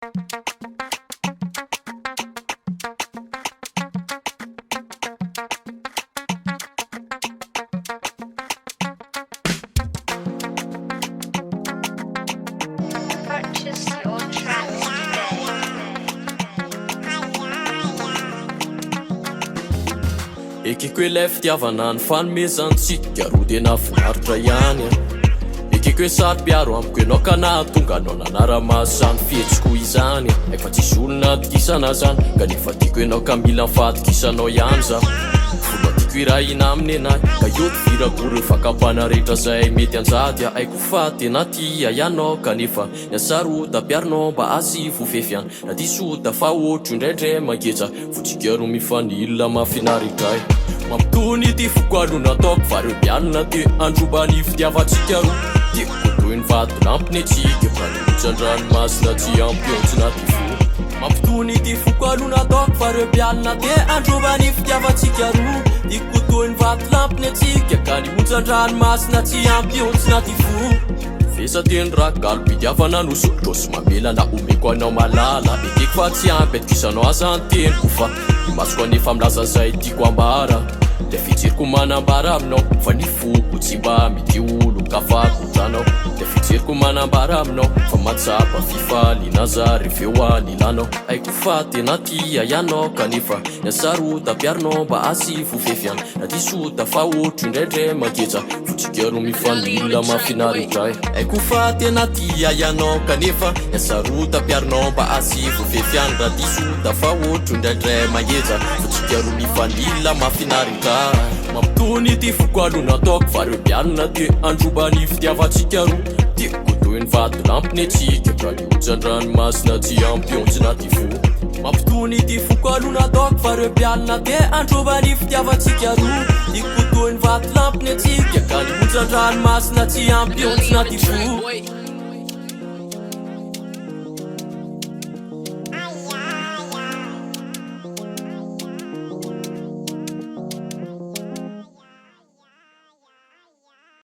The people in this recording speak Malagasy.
Purchase your tracks today. Ekeko ilay fitiavana ny fanomezantsika ro tena finaritra ihany ekeko hoe sary-piaro amiko ianao ka nahatonga anao nanara-masany fihetsiko izany efa tsisy olona tikisana zany ka nefa tiako ianao ka mila mifatikisanao ihany za folo tiako irahina aminy anahy ka io tivirako reo fakapana rehetra zay mety anjady aiko fa tena tia ianao ka nefa niasaro tapiarinao mba asy fofefy any na diso tafa ohatro indraindray mangetra fotsika ro mifanila mafinaritra mampitony ty foko alo nataoko fa reo mialina ty andrombany fitiavatsika ro tiako toy ny vato lampiny atsika fa notsandranomasina tsy ampiontsina ty fo mampitony ty foko alo nataoko fa reo mialina ty andrombany fitiavatsika ro tiako toy ny vato lampiny atsika ka notsandranomasina tsy ampiontsina ty fo Vesa teny rakalo pidiavana no sotrosy mamelana omeko anao malala ekeko fa tsy ampy atisanao azany teniko fa masoko anefa milaza zay tiako ambara le fijeriko manambara aminao fa ny foko tsy mba mety olo kafakontranao le fijeriko manambara aminao fa matsapa fifaliana za reveo anilanao aiko fa tena tia ianao kanefa niasaro tapiarinao mba asy fofefy any na diso tafa ohatro indraindray mangetra fotsika ro mifanila mafinaritra aiko fa tena tia ianao kanefa niasaro tapiarinao mba asy fofefy any raha diso tafa ohatro indraindray mangetra fotsika ro mifanila mafinaritra mampitony ty foko alo nataoko fa reo mialina ty andrombany fitiavatsika ro tiako toy ny vato lampiny atsika ka notsandranomasina tsy ampiontsina ty fo mampitony ty foko alo nataoko fa reo mialina ty andrombany fitiavatsika ro tiako toy ny vato lampiny atsika ka notsandranomasina tsy ampiontsina ty fo